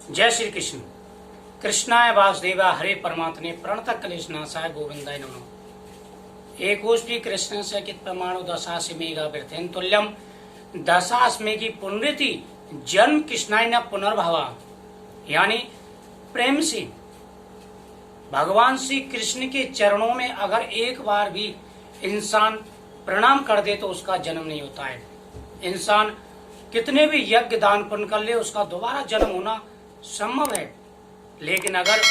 जय श्री कृष्ण। कृष्णाय वासुदेवा हरे परमात्मे प्रणत क्लेशनाशाय गोविंदाय नमः। एकोष्ठी कृष्ण से कित प्रमाणो दशासी मेगा वृथेन तुल्यम दशास्मे की पुनृति जन्म कृष्णाय न पुनर्भवा। यानी प्रेम से भगवान श्री कृष्ण के चरणों में अगर एक बार भी इंसान प्रणाम कर दे तो उसका जन्म नहीं होता है। इंसान कितने भी यज्ञ दान पुण्य कर ले उसका दोबारा जन्म होना संभव है, लेकिन अगर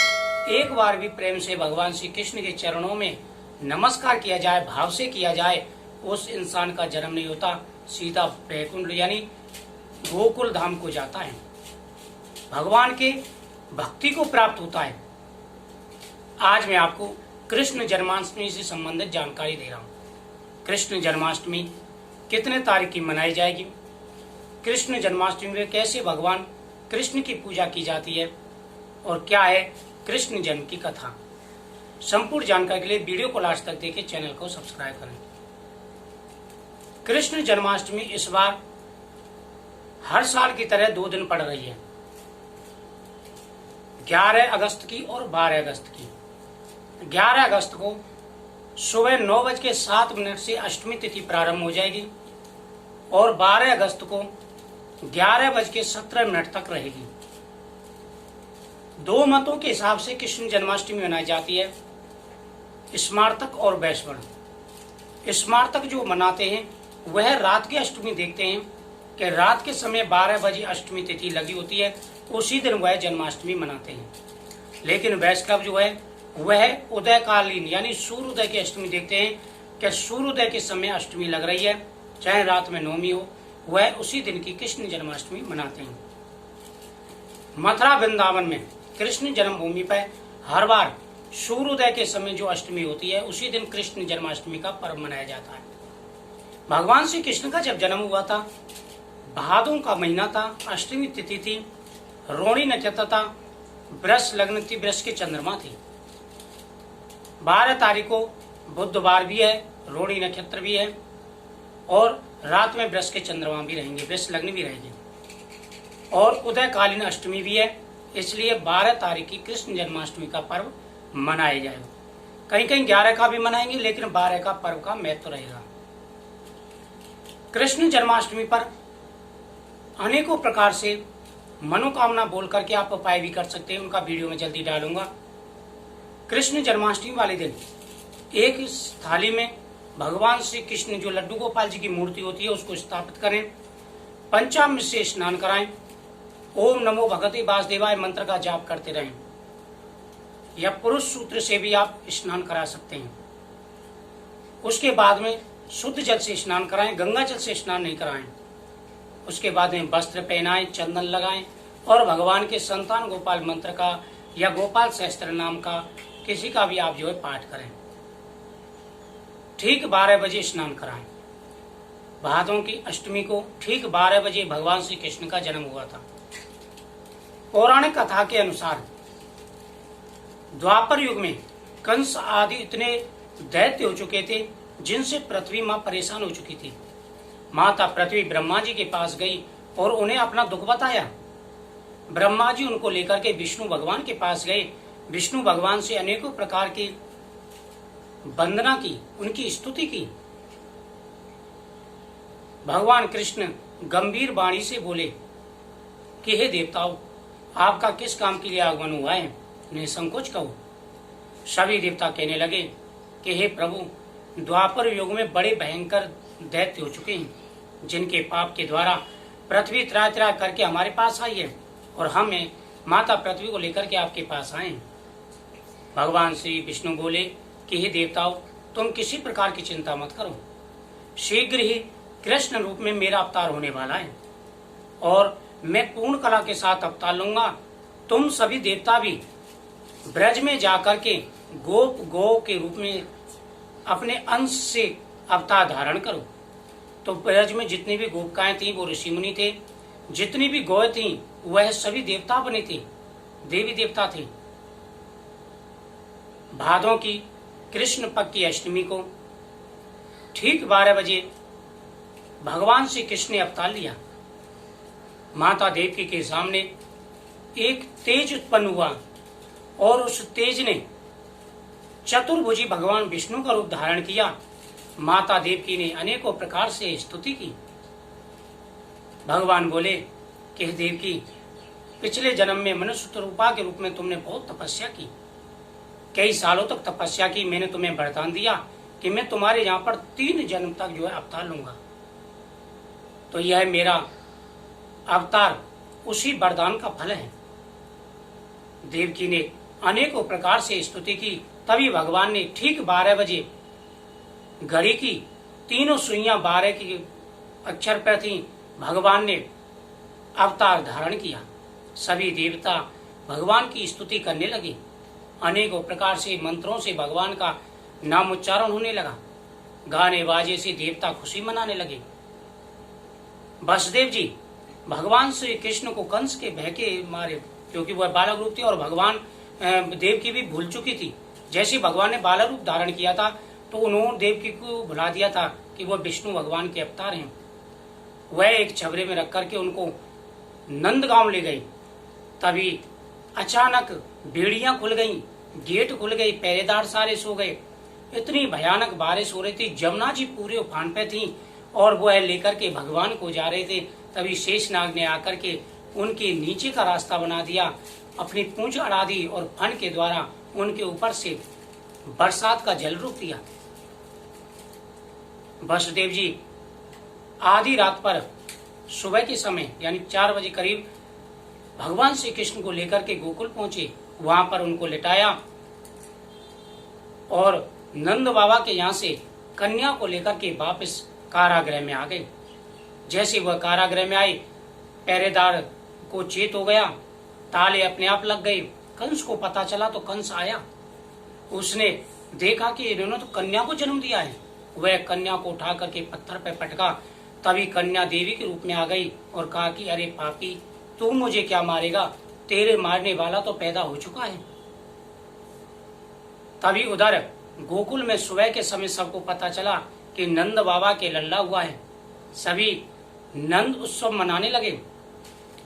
एक बार भी प्रेम से भगवान श्री कृष्ण के चरणों में नमस्कार किया जाए, भाव से किया जाए, उस इंसान का जन्म नहीं होता, सीधा वैकुंठ यानी गोकुल धाम को जाता है, भगवान के भक्ति को प्राप्त होता है। आज मैं आपको कृष्ण जन्माष्टमी से संबंधित जानकारी दे रहा हूँ। कृष्ण जन्माष्टमी कितने तारीख की मनाई जाएगी, कृष्ण जन्माष्टमी में कैसे भगवान कृष्ण की पूजा की जाती है और क्या है कृष्ण जन्म की कथा। संपूर्ण जानकारी के लिए वीडियो को लास्ट तक देखें, चैनल को सब्सक्राइब करें। कृष्ण जन्माष्टमी इस बार हर साल की तरह 2 दिन पड़ रही है, 11 अगस्त की और 12 अगस्त की। 11 अगस्त को सुबह 9:07 से अष्टमी तिथि प्रारंभ हो जाएगी और 12 अगस्त को 11:17 तक रहेगी। 2 मतों के हिसाब से कृष्ण जन्माष्टमी मनाई जाती है, स्मार्तक और वैष्णव। स्मार्तक जो मनाते हैं वह रात की अष्टमी देखते हैं कि रात के समय 12 बजे अष्टमी तिथि लगी होती है, उसी दिन वह जन्माष्टमी मनाते हैं। लेकिन वैष्णव जो है वह उदयकालीन यानी सूर्योदय की अष्टमी देखते हैं कि सूर्योदय के समय अष्टमी लग रही है, चाहे रात में नवमी हो, वह उसी दिन की कृष्ण जन्माष्टमी मनाते हैं। मथुरा वृंदावन में कृष्ण जन्मभूमि पर हर बार सूर्योदय के समय जो अष्टमी होती है उसी दिन कृष्ण जन्माष्टमी का पर्व मनाया जाता है। भगवान श्री कृष्ण का जब जन्म हुआ था, भादों का महीना था, अष्टमी तिथि थी, रोहिणी नक्षत्र था, वृष लग्न थी, वृष की चंद्रमा थी। 12 तारीख को बुधवार भी है, रोहिणी नक्षत्र भी है और रात में वृष के चंद्रमा भी रहेंगे, वृष लग्न भी रहेंगे और उदयकालीन अष्टमी भी है। इसलिए 12 तारीख की कृष्ण जन्माष्टमी का पर्व मनाया जाएगा। कहीं कहीं 11 का भी मनाएंगे, लेकिन 12 का पर्व का महत्व रहेगा। कृष्ण जन्माष्टमी पर अनेकों प्रकार से मनोकामना बोल करके आप उपाय भी कर सकते हैं, उनका वीडियो में जल्दी डालूंगा। कृष्ण जन्माष्टमी वाले दिन एक थाली में भगवान श्री कृष्ण जो लड्डू गोपाल जी की मूर्ति होती है उसको स्थापित करें, पंचामृत से स्नान कराएं, ओम नमो भगवते वासुदेवाय मंत्र का जाप करते रहें, या पुरुष सूत्र से भी आप स्नान करा सकते हैं। उसके बाद में शुद्ध जल से स्नान कराएं, गंगा जल से स्नान नहीं कराएं। उसके बाद में वस्त्र पहनाएं, चंदन लगाएं और भगवान के संतान गोपाल मंत्र का या गोपाल सहस्त्र नाम का किसी का भी आप जो है पाठ करें। ठीक 12 बजे स्नान कराएं। भादों की अष्टमी को ठीक 12 बजे भगवान श्री कृष्ण का जन्म हुआ था। पौराणिक कथा के अनुसार द्वापर युग में कंस आदि इतने दैत्य हो चुके थे जिनसे पृथ्वी मां परेशान हो चुकी थी। माता पृथ्वी ब्रह्मा जी के पास गई और उन्हें अपना दुख बताया। ब्रह्मा जी उनको लेकर के विष्णु भगवान के पास गए। विष्णु भगवान से अनेकों प्रकार की वंदना की, उनकी स्तुति की। भगवान कृष्ण गंभीर वाणी से बोले कि हे देवताओं, आपका किस काम के लिए आगमन हुआ है, निसंकोच कहो। सभी देवता कहने लगे कि हे प्रभु, द्वापर युग में बड़े भयंकर दैत्य हो चुके हैं जिनके पाप के द्वारा पृथ्वी त्राह त्राह करके हमारे पास आई है और हमें माता पृथ्वी को लेकर के आपके पास आए। भगवान श्री विष्णु बोले कि हे देवताओं, तुम किसी प्रकार की चिंता मत करो, शीघ्र ही कृष्ण रूप में मेरा अवतार होने वाला है और मैं पूर्ण कला के साथ अवतार लूंगा। तुम सभी देवता भी ब्रज में जाकर के गोप गौ के रूप में अपने अंश से अवतार धारण करो। तो ब्रज में जितनी भी गोपिकाएं थी वो ऋषि मुनि थे, जितनी भी गौ थी वह सभी देवता बने थे, देवी देवता थे। भादों की कृष्ण पक्ष की अष्टमी को ठीक 12 बजे भगवान श्री कृष्ण ने अवतार लिया। माता देवकी के सामने एक तेज उत्पन्न हुआ और उस तेज ने चतुर्भुजी भगवान विष्णु का रूप धारण किया। माता देवकी ने अनेकों प्रकार से स्तुति की। भगवान बोले कि देवकी, पिछले जन्म में मनुष्य रूपा के रूप में तुमने बहुत तपस्या की, कई सालों तक तपस्या की। मैंने तुम्हें वरदान दिया कि मैं तुम्हारे यहाँ पर 3 जन्म तक जो है अवतार लूंगा। तो यह मेरा अवतार उसी वरदान का फल है। देवकी ने अनेकों प्रकार से स्तुति की। तभी भगवान ने ठीक 12 बजे घड़ी की तीनों सुइयां 12 की अक्षर पर थी। भगवान ने अवतार धारण किया। सभी देवता भगवान की स्तुति करने लगे। अनेकों प्रकार से मंत्रों से भगवान का नाम उच्चारण होने लगा। गाने बाजे से देवता खुशी मनाने लगे। वसुदेव जी भगवान श्री कृष्ण को कंस के भय के मारे, क्योंकि वह बालक रूप थे और भगवान देवकी भी भूल चुकी थी। जैसे भगवान ने बालक रूप धारण किया था तो उन्होंने देवकी को भुला दिया था कि वह विष्णु भगवान के अवतार हैं। वह एक छबरे में रख करके उनको नंदगांव ले गई। तभी अचानक बेड़ियां खुल गईं, गेट खुल गई, पहरेदार सारे सो गए। इतनी भयानक बारिश हो रही थी, जमुना जी पूरे उफान पे थी और वह लेकर के भगवान को जा रहे थे। तभी शेषनाग ने आकर के उनके नीचे का रास्ता बना दिया, अपनी पूंछ अड़ा दी और फन के द्वारा उनके ऊपर से बरसात का जल रोक दिया। वसुदेव जी आधी रात पर सुबह के समय यानी 4 बजे करीब भगवान श्री कृष्ण को लेकर के गोकुल पहुंचे। वहां पर उनको लिटाया और नंद बाबा के यहाँ से कन्या को लेकर के वापस कारागृह में आ गए। जैसे वह कारागृह में आए, पहरेदार को चेत हो गया, ताले अपने आप लग गए। कंस को पता चला तो कंस आया। उसने देखा कि इन्होंने तो कन्या को जन्म दिया है। वह कन्या को उठा करके पत्थर पर पटका। तभी कन्या देवी के रूप में आ गई और कहा कि अरे पापी, तू मुझे क्या मारेगा, तेरे मारने वाला तो पैदा हो चुका है। तभी उधर गोकुल में सुबह के समय सबको पता चला कि नंद बाबा के लल्ला हुआ है। सभी नंद उत्सव मनाने लगे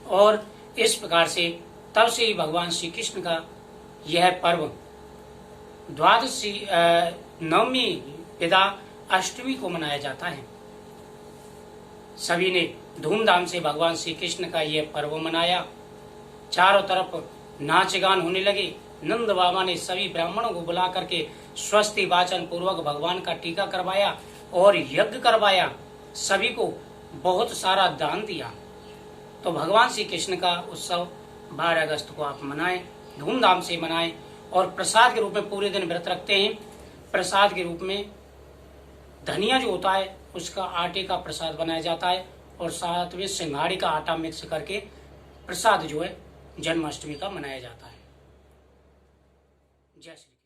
और इस प्रकार से तब से ही भगवान श्री कृष्ण का यह पर्व द्वादशी नवमी विदा अष्टमी को मनाया जाता है। सभी ने धूमधाम से भगवान श्री कृष्ण का यह पर्व मनाया। चारों तरफ नाच गान होने लगे। नंद बाबा ने सभी ब्राह्मणों को बुला करके स्वस्ति वाचन पूर्वक भगवान का टीका करवाया और यज्ञ करवाया। सभी को बहुत सारा दान दिया। तो भगवान श्री कृष्ण का उत्सव 12 अगस्त को आप मनाएं, धूमधाम से मनाएं और प्रसाद के रूप में पूरे दिन व्रत रखते हैं। प्रसाद के रूप में धनिया जो होता है उसका आटे का प्रसाद बनाया जाता है और साथ में सिंघाड़ी का आटा मिक्स करके प्रसाद जो है जन्माष्टमी का मनाया जाता है। जय श्री